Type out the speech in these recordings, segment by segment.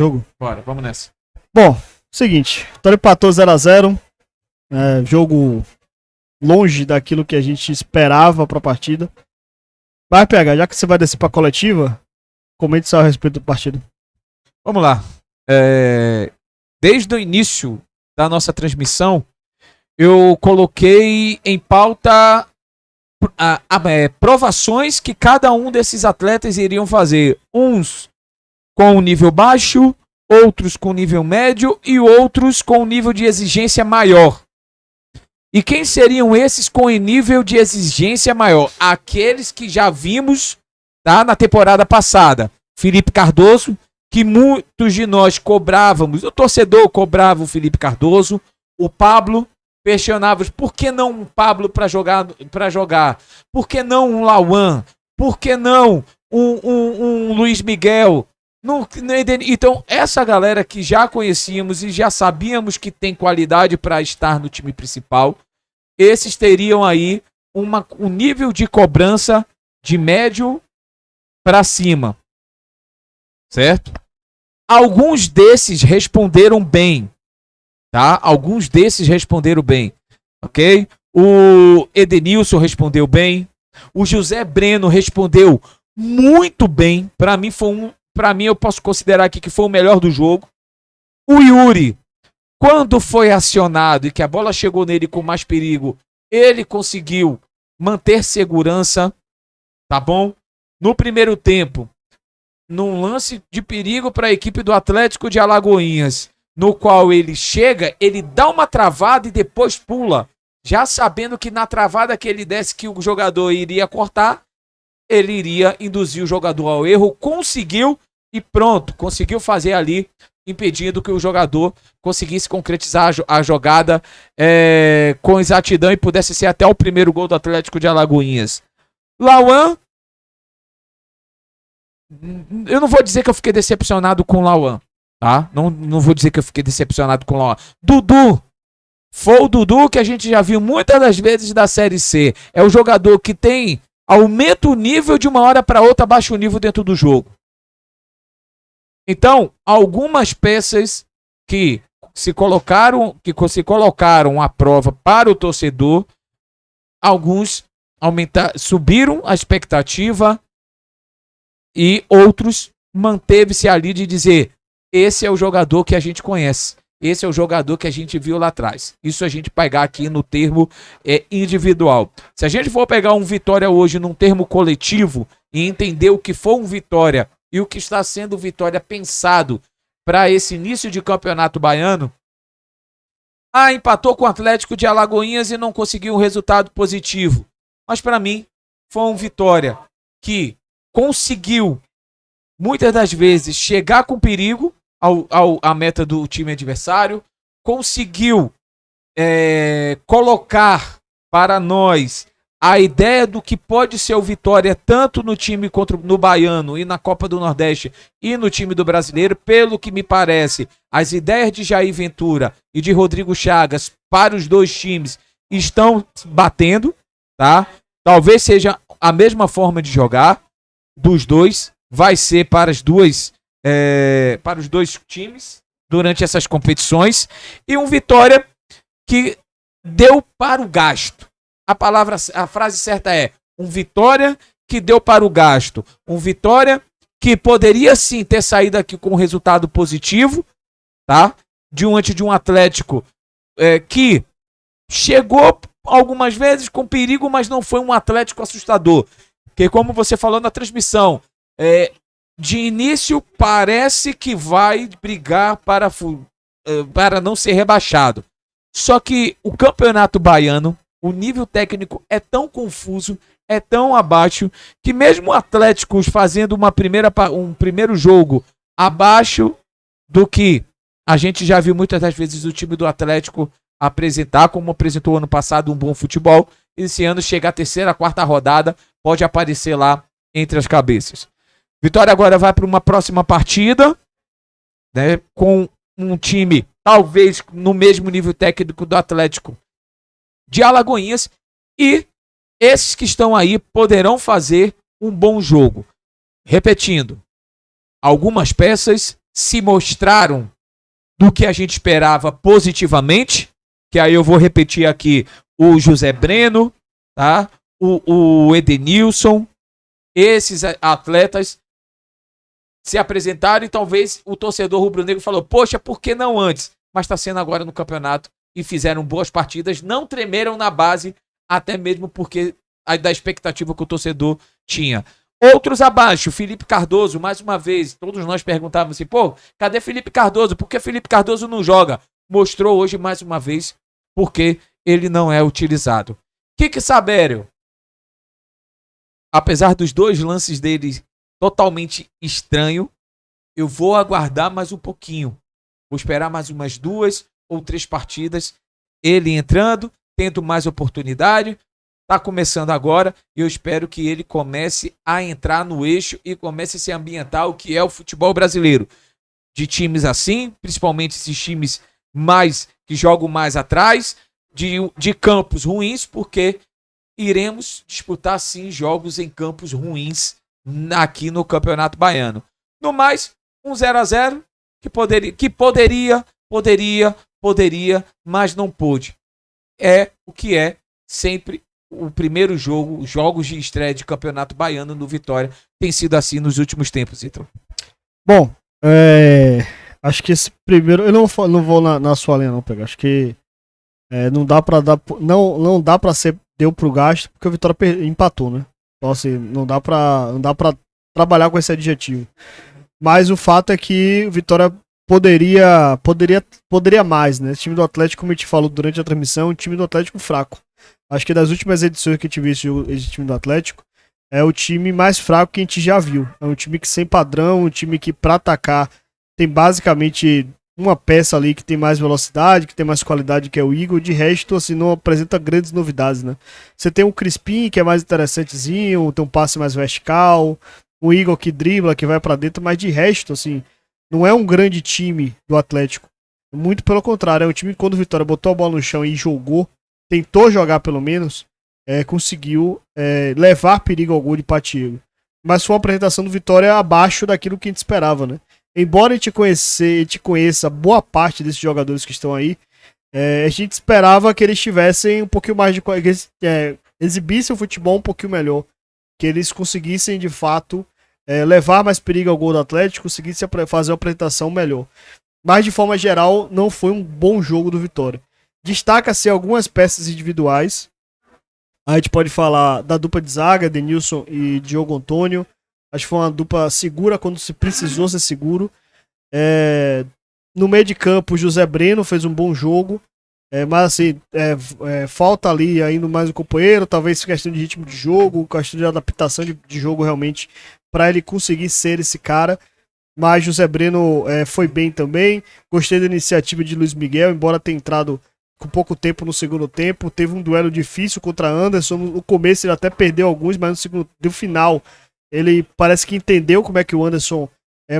Jogo. Bora, vamos nessa. Bom, seguinte, o Vitória empatou 0x0. Jogo longe daquilo que a gente esperava pra partida. Vai, PH, já que você vai descer pra coletiva, comente só a respeito da partida. Vamos lá. Desde o início da nossa transmissão, eu coloquei em pauta provações que cada um desses atletas iriam fazer. Uns com um nível baixo, outros com nível médio e outros com um nível de exigência maior. E quem seriam esses com nível de exigência maior? Aqueles que já vimos, tá, na temporada passada. Felipe Cardoso, que muitos de nós cobrávamos, o torcedor cobrava o Felipe Cardoso, o Pablo, questionávamos por que não um Pablo para jogar, por que não um Lauan, por que não um Luiz Miguel. Então, essa galera que já conhecíamos e já sabíamos que tem qualidade para estar no time principal, esses teriam aí um nível de cobrança de médio para cima, certo? Alguns desses responderam bem, tá? Alguns desses responderam bem, ok? O Edenilson respondeu bem, o José Breno respondeu muito bem. Para mim, eu posso considerar aqui que foi o melhor do jogo. O Yuri, quando foi acionado e que a bola chegou nele com mais perigo, ele conseguiu manter segurança, tá bom? No primeiro tempo, num lance de perigo para a equipe do Atlético de Alagoinhas, no qual ele chega, ele dá uma travada e depois pula, já sabendo que na travada que ele desse que o jogador iria cortar, ele iria induzir o jogador ao erro, conseguiu e pronto, conseguiu fazer ali, impedindo que o jogador conseguisse concretizar a jogada com exatidão e pudesse ser até o primeiro gol do Atlético de Alagoinhas. Lauan, eu não vou dizer que eu fiquei decepcionado com o Lauan, tá? Não vou dizer que eu fiquei decepcionado com o Lauan. Dudu, foi o Dudu que a gente já viu muitas das vezes da Série C. É o jogador que aumenta o nível de uma hora para outra, baixa o nível dentro do jogo. Então, algumas peças que se colocaram à prova para o torcedor, alguns subiram a expectativa e outros manteve-se ali de dizer: esse é o jogador que a gente conhece, esse é o jogador que a gente viu lá atrás. Isso a gente pegar aqui no termo individual. Se a gente for pegar um Vitória hoje num termo coletivo e entender o que foi um Vitória e o que está sendo Vitória pensado para esse início de campeonato baiano, empatou com o Atlético de Alagoinhas e não conseguiu um resultado positivo. Mas para mim, foi um Vitória que conseguiu, muitas das vezes, chegar com perigo à meta do time adversário, conseguiu colocar para nós a ideia do que pode ser o Vitória tanto no time no Baiano e na Copa do Nordeste e no time do Brasileiro. Pelo que me parece, as ideias de Jair Ventura e de Rodrigo Chagas para os dois times estão batendo, tá? Talvez seja a mesma forma de jogar dos dois, vai ser para os dois times durante essas competições, e um Vitória que deu para o gasto. A frase certa é um Vitória que deu para o gasto. Um Vitória que poderia sim ter saído aqui com um resultado positivo, tá? Diante de um Atlético que chegou algumas vezes com perigo, mas não foi um Atlético assustador. Porque, como você falou na transmissão, de início parece que vai brigar para não ser rebaixado. Só que o Campeonato Baiano, o nível técnico é tão confuso, é tão abaixo, que mesmo o Atlético fazendo um primeiro jogo abaixo do que a gente já viu muitas das vezes o time do Atlético apresentar, como apresentou ano passado um bom futebol, esse ano chega a terceira, quarta rodada, pode aparecer lá entre as cabeças. Vitória agora vai para uma próxima partida, né, com um time talvez no mesmo nível técnico do Atlético de Alagoinhas, e esses que estão aí poderão fazer um bom jogo. Repetindo, algumas peças se mostraram do que a gente esperava positivamente, que aí eu vou repetir aqui o José Breno, tá? O Edenilson, esses atletas se apresentaram e talvez o torcedor rubro-negro falou, poxa, por que não antes? Mas está sendo agora no campeonato e fizeram boas partidas, não tremeram na base, até mesmo porque da expectativa que o torcedor tinha. Outros abaixo, Felipe Cardoso, mais uma vez, todos nós perguntávamos assim, pô, cadê Felipe Cardoso? Por que Felipe Cardoso não joga? Mostrou hoje mais uma vez porque ele não é utilizado. Kiki Sabério, apesar dos 2 lances dele totalmente estranho, eu vou aguardar mais um pouquinho. Vou esperar mais umas 2 ou 3 partidas, ele entrando, tendo mais oportunidade. Está começando agora e eu espero que ele comece a entrar no eixo e comece a se ambientar o que é o futebol brasileiro. De times assim, principalmente esses times mais que jogam mais atrás, de campos ruins, porque iremos disputar sim jogos em campos ruins aqui no Campeonato Baiano. No mais, um 0-0 que poderia, mas não pôde. É o que é sempre o primeiro jogo, jogos de estreia de Campeonato Baiano no Vitória, tem sido assim nos últimos tempos, Ítalo. Bom, acho que esse primeiro, eu não vou na sua linha não, pegar. Acho que não dá pra dar, não dá pra ser deu pro gasto, porque o Vitória empatou, né? Então assim, não dá pra trabalhar com esse adjetivo. Mas o fato é que o Vitória poderia mais, né? Esse time do Atlético, como a gente falou durante a transmissão, é um time do Atlético fraco. Acho que das últimas edições que a gente viu esse time do Atlético, é o time mais fraco que a gente já viu. É um time que sem padrão, um time que pra atacar tem basicamente uma peça ali que tem mais velocidade, que tem mais qualidade, que é o Igor. De resto, assim, não apresenta grandes novidades, né? Você tem um Crispim, que é mais interessantezinho, tem um passe mais vertical, um Igor que dribla, que vai pra dentro, mas de resto, assim, não é um grande time do Atlético. Muito pelo contrário, é um time que quando o Vitória botou a bola no chão e jogou, tentou jogar pelo menos, conseguiu levar perigo ao gol de Patiego. Mas foi uma apresentação do Vitória abaixo daquilo que a gente esperava, né? Embora a gente conheça boa parte desses jogadores que estão aí, a gente esperava que eles tivessem um pouquinho mais de... exibissem o futebol um pouquinho melhor. Que eles conseguissem, de fato, levar mais perigo ao gol do Atlético, conseguissem fazer uma apresentação melhor. Mas, de forma geral, não foi um bom jogo do Vitória. Destaca-se algumas peças individuais. A gente pode falar da dupla de zaga, Denilson e Diogo Antônio. Acho que foi uma dupla segura quando se precisou ser seguro. No meio de campo, o José Breno fez um bom jogo. Mas assim, falta ali ainda mais um companheiro, talvez questão de ritmo de jogo, questão de adaptação de jogo realmente, para ele conseguir ser esse cara. Mas José Breno foi bem também. Gostei da iniciativa de Luiz Miguel, embora tenha entrado com pouco tempo no segundo tempo. Teve um duelo difícil contra Anderson. No começo ele até perdeu alguns, mas no final ele parece que entendeu como é que o Anderson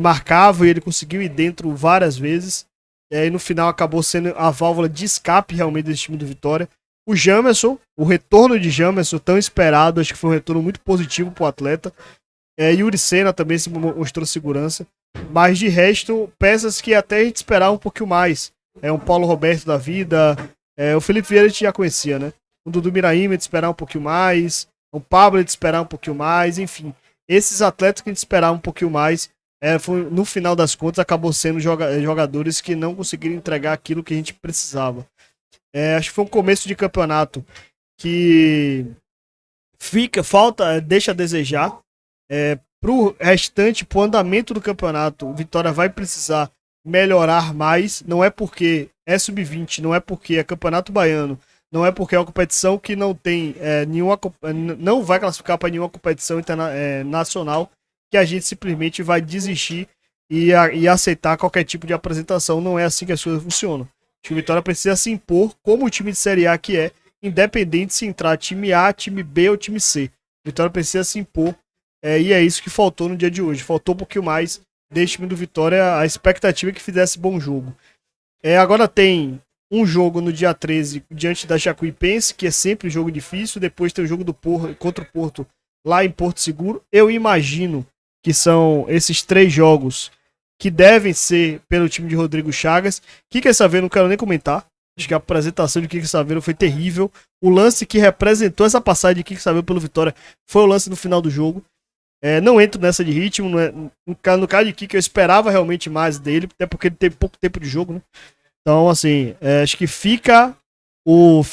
marcava e ele conseguiu ir dentro várias vezes. E aí no final acabou sendo a válvula de escape realmente desse time do Vitória. O Jamerson, o retorno de Jamerson tão esperado, acho que foi um retorno muito positivo pro atleta. Yuri Sena também se mostrou segurança. Mas de resto, peças que até a gente esperava um pouquinho mais. Um Paulo Roberto da vida. O Felipe Vieira a gente já conhecia, né? O Dudu Miraíma de esperar um pouquinho mais. O Pablo de esperar um pouquinho mais. Enfim, esses atletas que a gente esperava um pouquinho mais, no final das contas, acabou sendo jogadores que não conseguiram entregar aquilo que a gente precisava. Acho que foi um começo de campeonato que deixa a desejar. Pro restante, pro andamento do campeonato, o Vitória vai precisar melhorar mais. Não é porque é sub-20, não é porque é campeonato baiano, não é porque é uma competição que não tem não vai classificar para nenhuma competição nacional, que a gente simplesmente vai desistir e aceitar qualquer tipo de apresentação. Não é assim que as coisas funcionam. O Vitória precisa se impor como o time de Série A que é, independente se entrar time A, time B ou time C. O Vitória precisa se impor. E é isso que faltou no dia de hoje. Faltou um pouquinho mais desse time do Vitória, a expectativa é que fizesse bom jogo. Agora tem um jogo no dia 13 diante da Jacuipense, que é sempre um jogo difícil. Depois tem o jogo contra o Porto lá em Porto Seguro. Eu imagino que são esses 3 jogos que devem ser pelo time de Rodrigo Chagas. Kika Saveiro não quero nem comentar. Acho que a apresentação de Kika Saveiro foi terrível. O lance que representou essa passagem de Kika Saveiro pelo Vitória foi o lance no final do jogo. Não entro nessa de ritmo. No caso de Kika, eu esperava realmente mais dele, até porque ele teve pouco tempo de jogo, né? Então, assim, acho que fica o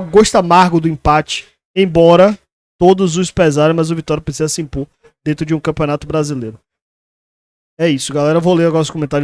gosto amargo do empate, embora todos os pesarem, mas o Vitória precisa se impor dentro de um campeonato brasileiro. É isso, galera. Vou ler agora os comentários.